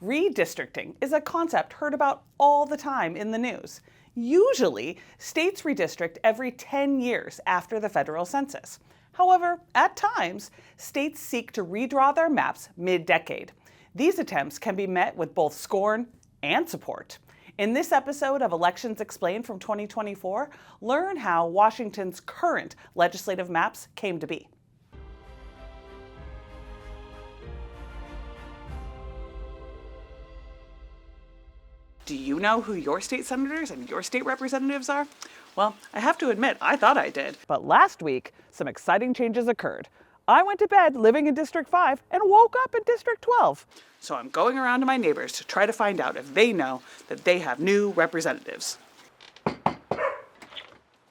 Redistricting is a concept heard about all the time in the news. Usually, states redistrict every 10 years after the federal census. However, at times, states seek to redraw their maps mid-decade. These attempts can be met with both scorn and support. In this episode of Elections Explained from 2024, learn how Washington's current legislative maps came to be. Do you know who your state senators and your state representatives are? Well, I have to admit, I thought I did. But last week, some exciting changes occurred. I went to bed living in District 5 and woke up in District 12. So I'm going around to my neighbors to try to find out if they know that they have new representatives.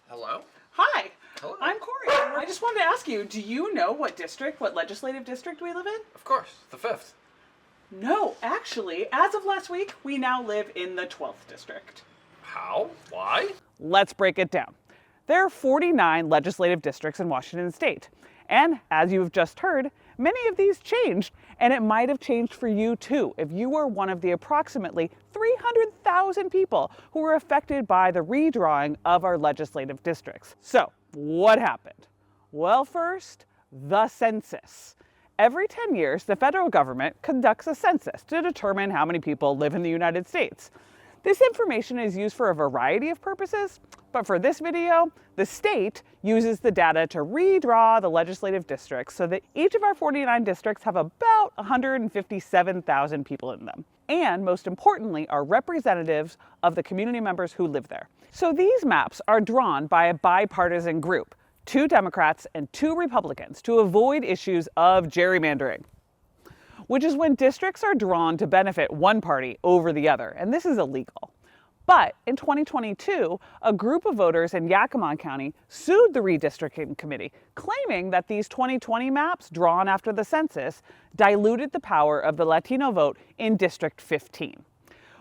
Hello? Hi. Hello. I'm Corey. I just wanted to ask you, do you know what legislative district we live in? Of course, the 5th. No, actually, as of last week, we now live in the 12th district. How? Why? Let's break it down. There are 49 legislative districts in Washington state. And as you've just heard, many of these changed, and it might have changed for you too if you were one of the approximately 300,000 people who were affected by the redrawing of our legislative districts. So, what happened? Well, first, the census. Every 10 years, the federal government conducts a census to determine how many people live in the United States. This information is used for a variety of purposes, but for this video, the state uses the data to redraw the legislative districts so that each of our 49 districts have about 157,000 people in them. And most importantly, are representatives of the community members who live there. So these maps are drawn by a bipartisan group, 2 Democrats and 2 Republicans, to avoid issues of gerrymandering, which is when districts are drawn to benefit one party over the other, and this is illegal. But in 2022, a group of voters in Yakima County sued the Redistricting Committee, claiming that these 2020 maps drawn after the census diluted the power of the Latino vote in District 15.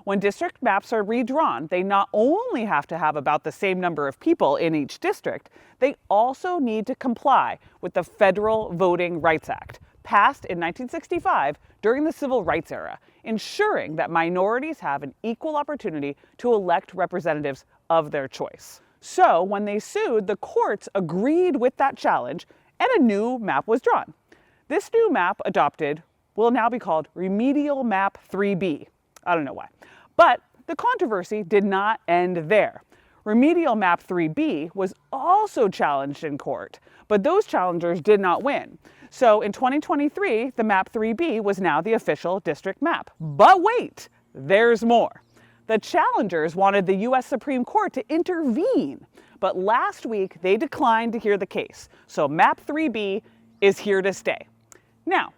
When district maps are redrawn, they not only have to have about the same number of people in each district, they also need to comply with the Federal Voting Rights Act, passed in 1965 during the Civil Rights era, ensuring that minorities have an equal opportunity to elect representatives of their choice. So when they sued, the courts agreed with that challenge and a new map was drawn. This new map adopted will now be called Remedial Map 3B. I don't know why. But the controversy did not end there. Remedial Map 3B was also challenged in court, but those challengers did not win. So in 2023, the Map 3B was now the official district map. But wait, there's more. The challengers wanted the U.S. Supreme Court to intervene, but last week they declined to hear the case. So Map 3B is here to stay. Now,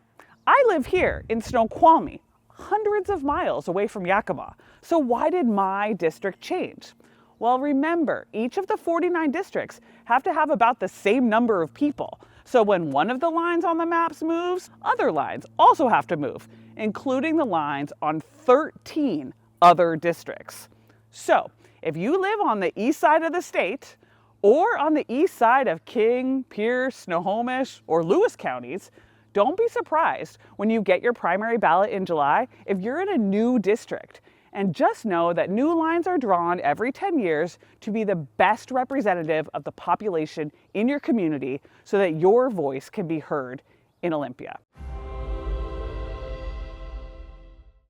I live here in Snoqualmie, hundreds of miles away from Yakima. So why did my district change? Well, remember, each of the 49 districts have to have about the same number of people. So when one of the lines on the maps moves, other lines also have to move, including the lines on 13 other districts. So if you live on the east side of the state, or on the east side of King, Pierce, Snohomish, or Lewis counties, don't be surprised when you get your primary ballot in July if you're in a new district. And just know that new lines are drawn every 10 years to be the best representative of the population in your community so that your voice can be heard in Olympia.